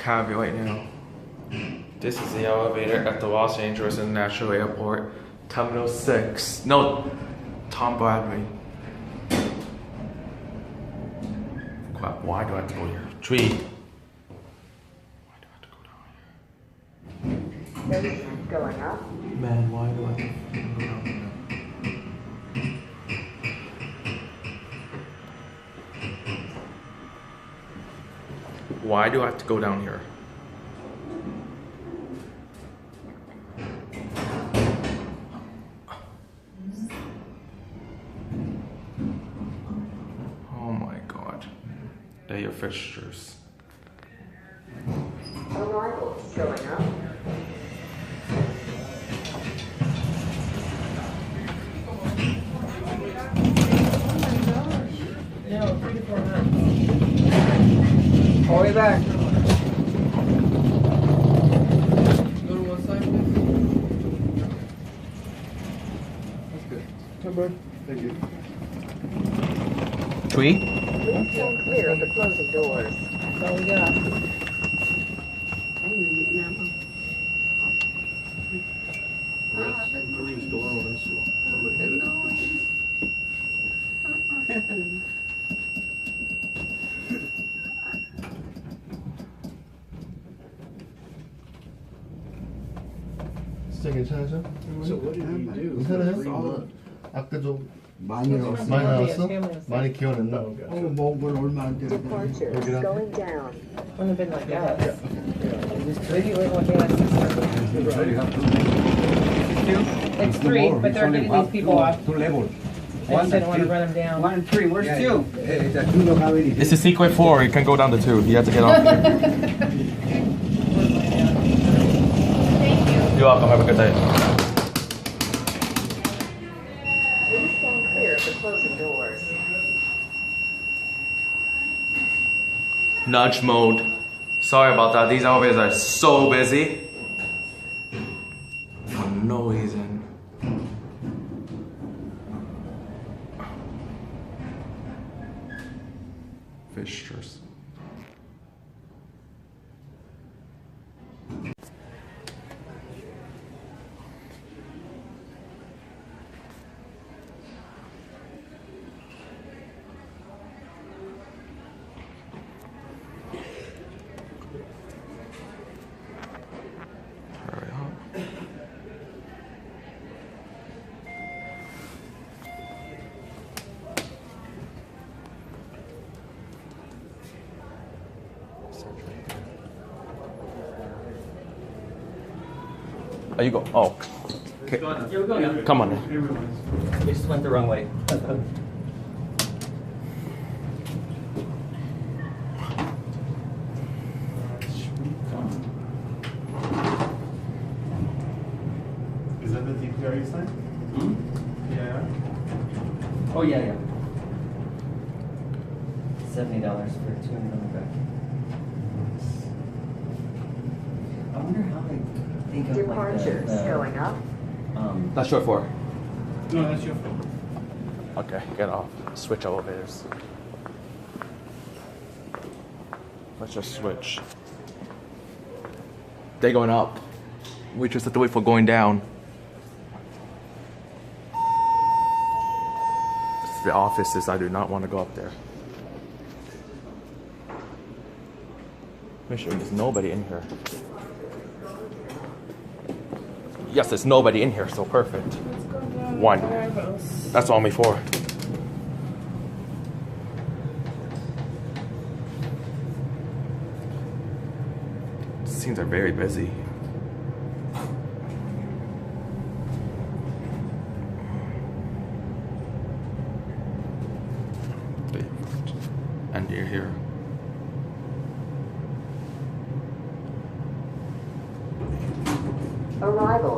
cabin right now. This is the elevator at the Los Angeles International Airport, Terminal 6. No, Tom Brandon. Crap, why do I have to go here? Tree. Why do I have to go down here? Going up. Man, why do I have to go down here? Why do I have to go down here? Oh my god. They're your fixtures. Arrivals going up. No, 3 to 4 months. All the way back. Go to one side, please. That's good. Come, bud. Thank you. Tree? Please stand clear of the closing doors. That's all we got. Marie's door on us, so somebody hit it. 진짜 괜찮으셔? So what did he do? 괜찮아요? 아까 좀 많이 나왔어. 많이 나왔어? 많이 기어냈나? 먹은 걸 얼마 안 되는데. Departures going down. Wouldn't have been like us. Maybe it was like us. It's 3, but they're getting these people off. Two levels. They just didn't want to run them down. 1 and 3, where's 2? You know how it is. It's a secret 4. It can go down to 2. You have to get off. You're welcome. Have a good day. Please stand clear of the closing doors. Nudge mode. Sorry about that. These elevators are so busy. For no reason. Fixtures. Hurry up. Oh, you go. Oh. Okay. Come on. We just went the wrong way. Is that the TBIT sign? Yeah. Oh, yeah. $70 for 2 on the back. I wonder how they think of Departures like going up. That's short 4. No, that's your fault. Okay, get off. Switch elevators. Let's just switch. They're going up. We just have to wait for going down. This is the offices. I do not want to go up there. Make sure there's nobody in here. Yes, there's nobody in here, so perfect. 1. That's only 4. Scenes are very busy. And you're here. Arrival.